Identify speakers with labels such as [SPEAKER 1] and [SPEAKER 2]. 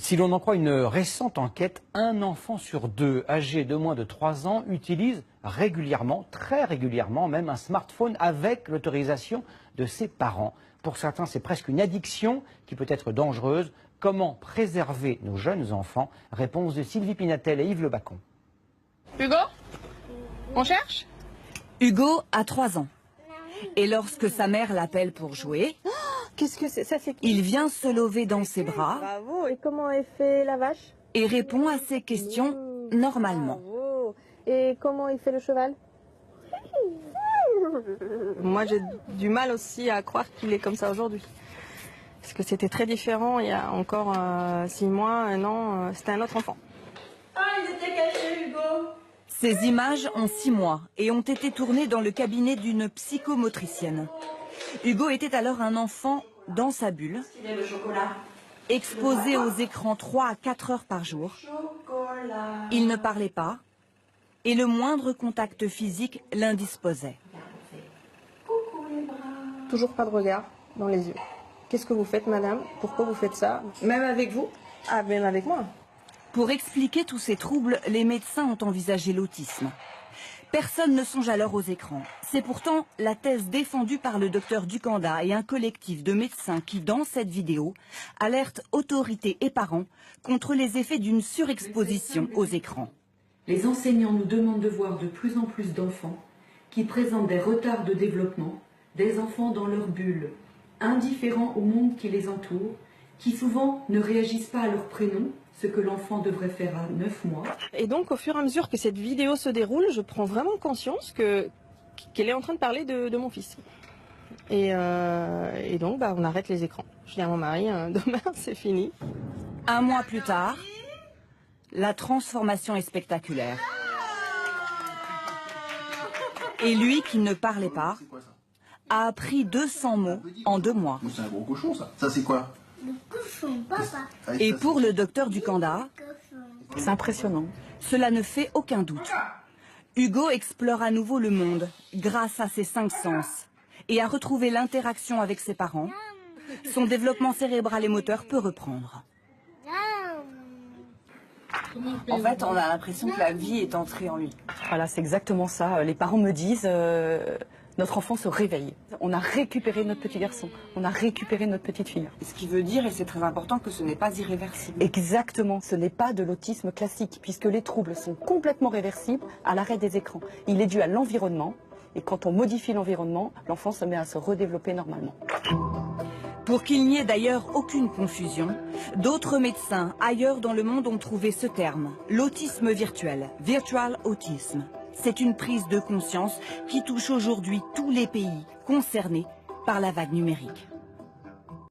[SPEAKER 1] Si l'on en croit une récente enquête, un enfant sur deux âgé de moins de 3 ans utilise régulièrement, très régulièrement même, un smartphone avec l'autorisation de ses parents. Pour certains, c'est presque une addiction qui peut être dangereuse. Comment préserver nos jeunes enfants? Réponse de Sylvie Pinatel et Yves Le Bacon.
[SPEAKER 2] Hugo, on cherche?
[SPEAKER 3] Hugo a 3 ans. Et lorsque sa mère l'appelle pour jouer,
[SPEAKER 4] qu'est-ce que c'est? Ça, c'est qui?
[SPEAKER 3] il vient se lever dans ses bras.
[SPEAKER 4] Bravo. Et comment elle fait la vache?
[SPEAKER 3] Et répond à ses questions normalement.
[SPEAKER 4] Bravo. Et comment il fait le cheval? Moi, j'ai du mal aussi à croire qu'il est comme ça aujourd'hui. Parce que c'était très différent il y a encore 6 mois, 1 an, c'était un autre enfant.
[SPEAKER 2] Ah, il était caché, Hugo.
[SPEAKER 3] Ces images ont 6 mois et ont été tournées dans le cabinet d'une psychomotricienne. Hugo était alors un enfant dans sa bulle,
[SPEAKER 2] Le chocolat.
[SPEAKER 3] exposé aux écrans 3 à 4 heures par jour.
[SPEAKER 2] Chocolat.
[SPEAKER 3] Il ne parlait pas et le moindre contact physique l'indisposait.
[SPEAKER 2] Coucou les bras.
[SPEAKER 4] Toujours pas de regard dans les yeux. Qu'est-ce que vous faites, madame? Pourquoi vous faites ça?
[SPEAKER 2] Même avec vous?
[SPEAKER 4] Ah, même avec moi.
[SPEAKER 3] Pour expliquer tous ces troubles, les médecins ont envisagé l'autisme. Personne ne songe alors aux écrans. C'est pourtant la thèse défendue par le docteur Ducanda et un collectif de médecins qui, dans cette vidéo, alertent autorités et parents contre les effets d'une surexposition aux écrans.
[SPEAKER 5] Les enseignants nous demandent de voir de plus en plus d'enfants qui présentent des retards de développement, des enfants dans leur bulle, indifférents au monde qui les entoure, qui souvent ne réagissent pas à leur prénom, ce que l'enfant devrait faire à 9 mois.
[SPEAKER 4] Et donc, au fur et à mesure que cette vidéo se déroule, je prends vraiment conscience qu'elle est en train de parler de mon fils. Et donc, on arrête les écrans. Je dis à mon mari, demain, c'est fini.
[SPEAKER 3] 1 mois plus tard, la transformation est spectaculaire. Et lui, qui ne parlait pas, a appris 200 mots en 2 mois.
[SPEAKER 6] C'est un gros cochon, ça. Ça, c'est quoi?
[SPEAKER 7] Le cochon, papa.
[SPEAKER 3] Et pour le docteur Ducanda,
[SPEAKER 4] C'est impressionnant.
[SPEAKER 3] cela ne fait aucun doute. Hugo explore à nouveau le monde grâce à ses 5 sens et a retrouvé l'interaction avec ses parents. Son développement cérébral et moteur peut reprendre.
[SPEAKER 8] En fait, on a l'impression que la vie est entrée en lui.
[SPEAKER 9] Voilà, c'est exactement ça. Les parents me disent, notre enfant se réveille. On a récupéré notre petit garçon, on a récupéré notre petite fille.
[SPEAKER 8] Ce qui veut dire, et c'est très important, que ce n'est pas irréversible.
[SPEAKER 9] Exactement, ce n'est pas de l'autisme classique, puisque les troubles sont complètement réversibles à l'arrêt des écrans. Il est dû à l'environnement, et quand on modifie l'environnement, l'enfant se met à se redévelopper normalement.
[SPEAKER 3] Pour qu'il n'y ait d'ailleurs aucune confusion, d'autres médecins ailleurs dans le monde ont trouvé ce terme, l'autisme virtuel, virtual autism. C'est une prise de conscience qui touche aujourd'hui tous les pays concernés par la vague numérique.